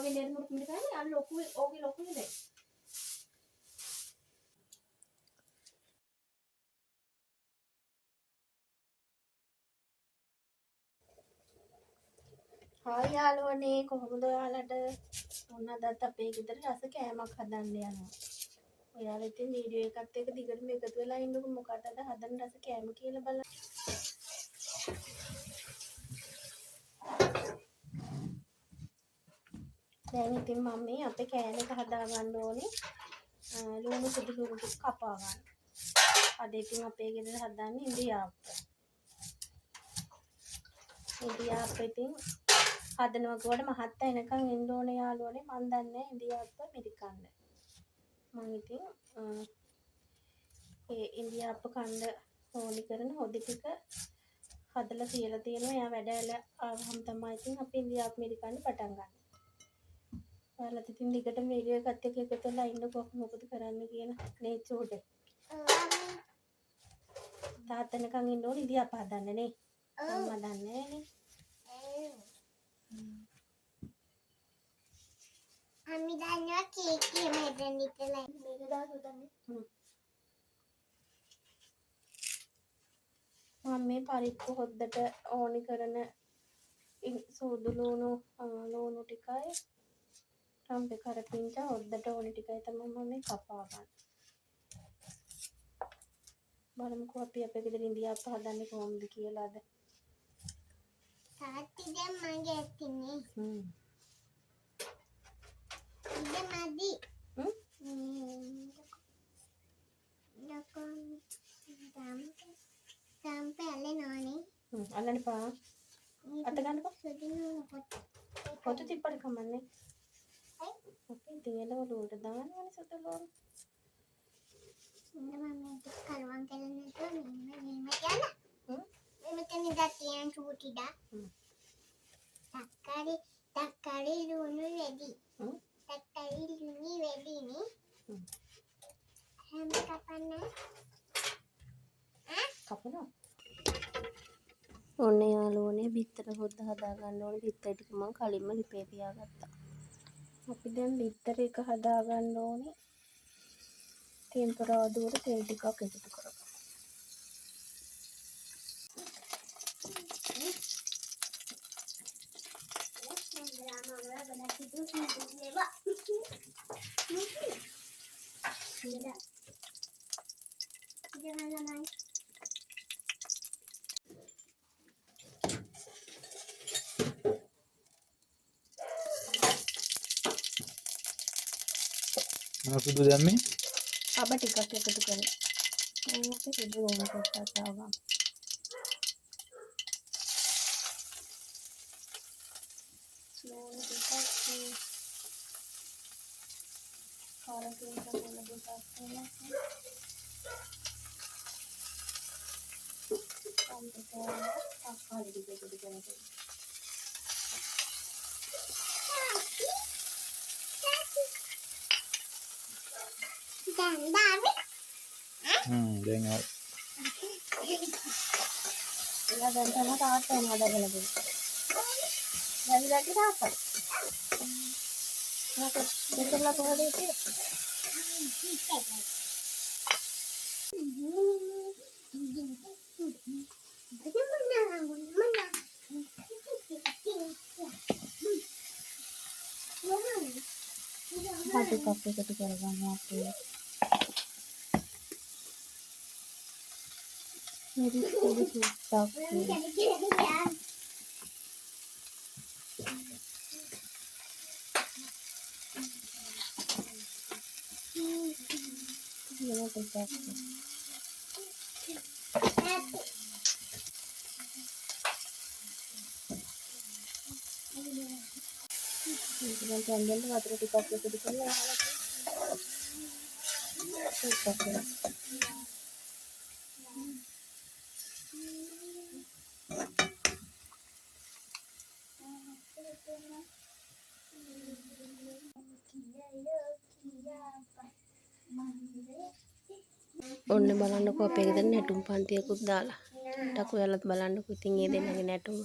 වෙන්නේ මුරුක් මිල කරන්නේ අර ලොකු ඕකේ ලොකු නේ. හායි යාළුවනේ කොහොමද ඔයාලට? ඔන්න අදත් අපේ ගෙදර රස කෑමක් හදන්න යනවා. ඔයාලා ඉතින් වීඩියෝ එකත් එක්ක දිගටම එකතු වෙලා ඉන්නකො මොකටද හදන රස කෑම කියලා බලන්න. දැන් ඉතින් මම මේ අපේ කෑම එක හදා ගන්න ඕනේ. ලුණු සුදු ලුණු ටික කපා ගන්න. අද ඉතින් අපේ ගෙදර හදන්නේ ඉන්දියාප්ප. ඉන්දියාප්ප ඉතින් හදනවා කියවට මහත් එනකන් එන්න ඕනේ යාළුවනේ. මන් දන්නේ ඉන්දියාප්ප මිරිකන්න. මම ඉතින් ඒ ඉන්දියාප්ප කන්න ඕනි කරන හොදි ටික හදලා තියලා තියෙනවා. එයා වැඩ ආවම තමයි ඉතින් අපි ඉන්දියාප්ප මිරිකන්න පටන් ගන්න. ඔයාලත් ඉතින් දිගටම වීඩියෝ එකත් එක්ක එකතු වෙලා ඉන්නකො මොකද කරන්න කියන නේ චූටි. තාත්තනකන් ඉන්න ඕනේ ඉන්දියාප්ප හදන්න නේ. අම්මා දන්නේ නේ. අම්මි දන්නවා කේක් එක මෙතන ඉතලා මේක දාගන්නේ. මම මේ පරිප්පු හොද්දට ඕනි කරන සූදු ලුණු ටිකයි රම්පේ කරපිංචා හොද්දට ඕනි ටිකයි තමයි මම මේ කපා ගන්න. බලමුකෝ අපි අපේ ගෙදර ඉන්දියාප්ප හදන්නේ කොහොමද කියලා අද. තාත්ති දැන් මගේ ඇතිනේ. ඉතින් මදි. සම්පැලේ නෝනේ. අල්ලන්න පා. අත ගන්නකො. සුදිනු පොත තිප්පට කමන්නේ. අපි ඉතින් වලට දානවනේ සතලෝ. මම මේක කරුවන් කරන්න නැතුව මෙන්න කියලා. මෙතන ඉඳන් චූටිඩා. තක්කාලි ලුණු වැඩි. තක්කාලි ලුණු වැඩි නේ. හැම කපන්න. කපනවා. ඔන්න යාළුවනේ බිත්තර හොද්ද හදා ගන්න ඕනේ. බිත්තර ටික මම කලින්ම ලිපේ තියාගත්තා. අපි දැන් බිත්තර එක හදා ගන්න ඕනේ. ටෙම්පරාදුවට තෙල් ටිකක් එකතු කරගන්න. sudu දැම්මේ අබ ටිකක් එකතු කරලා. මම අපි සුදු වුණ කොටස් දාගමු. ලුණු ටිකක් කාරකෙන් තමයි ටිකක් වෙනවා. තක්කාලි ටික එකතු කරලා. දැන් එයා දැන් තමයි තාත්තා එනවා දැකලා බලන්න. දැන් දැක්කේ තාත්තා. මොකද දෙකලා කොහොමද ඉන්නේ? හරි කප් එකතු කරගන්න අපේ. मेरी पूरी टूट जंगल में वाटर टिका के दिखने वाला ඔන්න බලන්නකෝ අපේ ගෙදර නැටුම් පන්තියකුත් දාලා. ටකු ඔයාලත් බලන්නකෝ ඉතින් ඒ දෙන්නගේ නැටුම.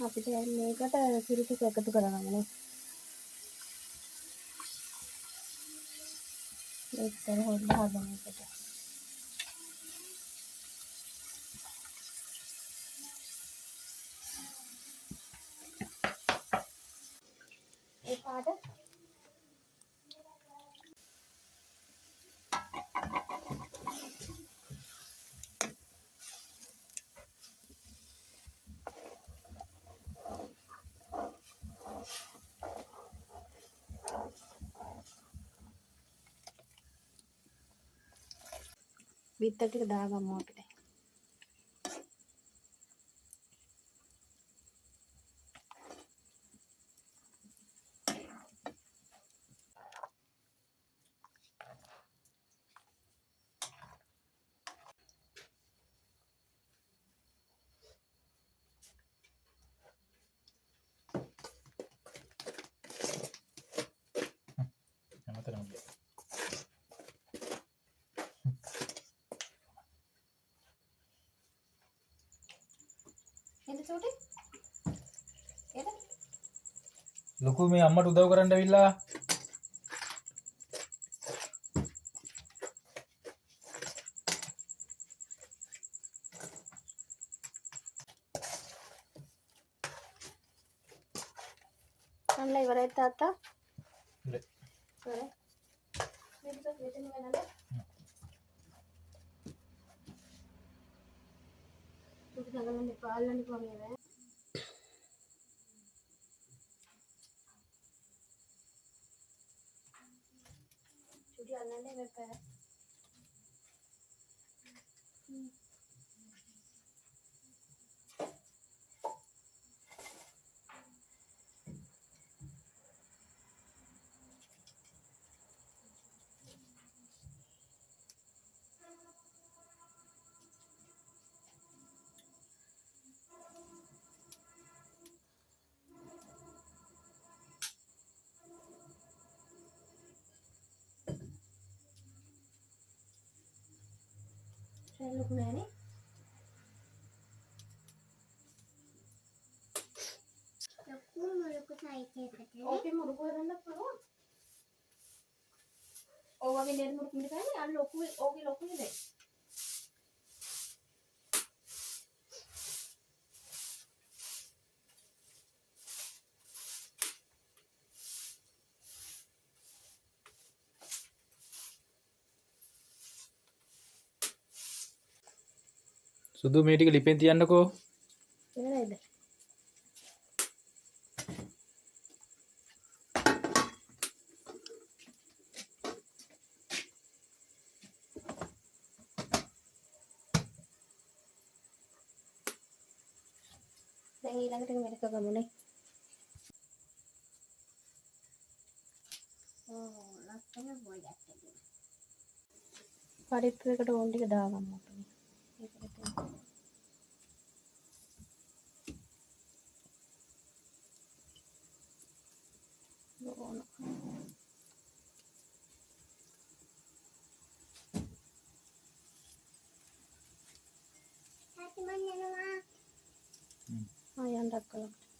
අපිට මේකට කිරි ටික එකතු කරගන්න. ඒකතර හොද්ද හදන එකට. ඒ පාට බිත්තර ටික දාගමු අපිට. එන්න චූටි. එන්න. ලොකු මේ අම්මට උදව් කරන්න ඇවිල්ලා. අන්නලා ඉවරයි තාත්තා. ඉවරයි. ඉවරයි. මෙතන වෙනද? චූටි දඟලන්න එපා. අල්ලන්න එපා මේ. චූටි අල්ලන්න එපා. ලොකු නෑනේ. ඕකේ මුරුකු හදන්න පුළුවන්. ඕවගේ නෙල් මුරුකු මිදකන්නේ අන්න ලොකු ඕකේ ලොකු නේ. සුදු මේ ටික ලිපෙන් තියන්නකෝ. එනයිද? දැන් ඊළඟට මේක ගමුනේ. ලස්සන බෝයක් තියෙනවා. පරිප්පුවකට ඕන් ටික දාගමු අපි. ඒකට ඕන. තාත්තා මම යනවා. ආයන් දක්කලා.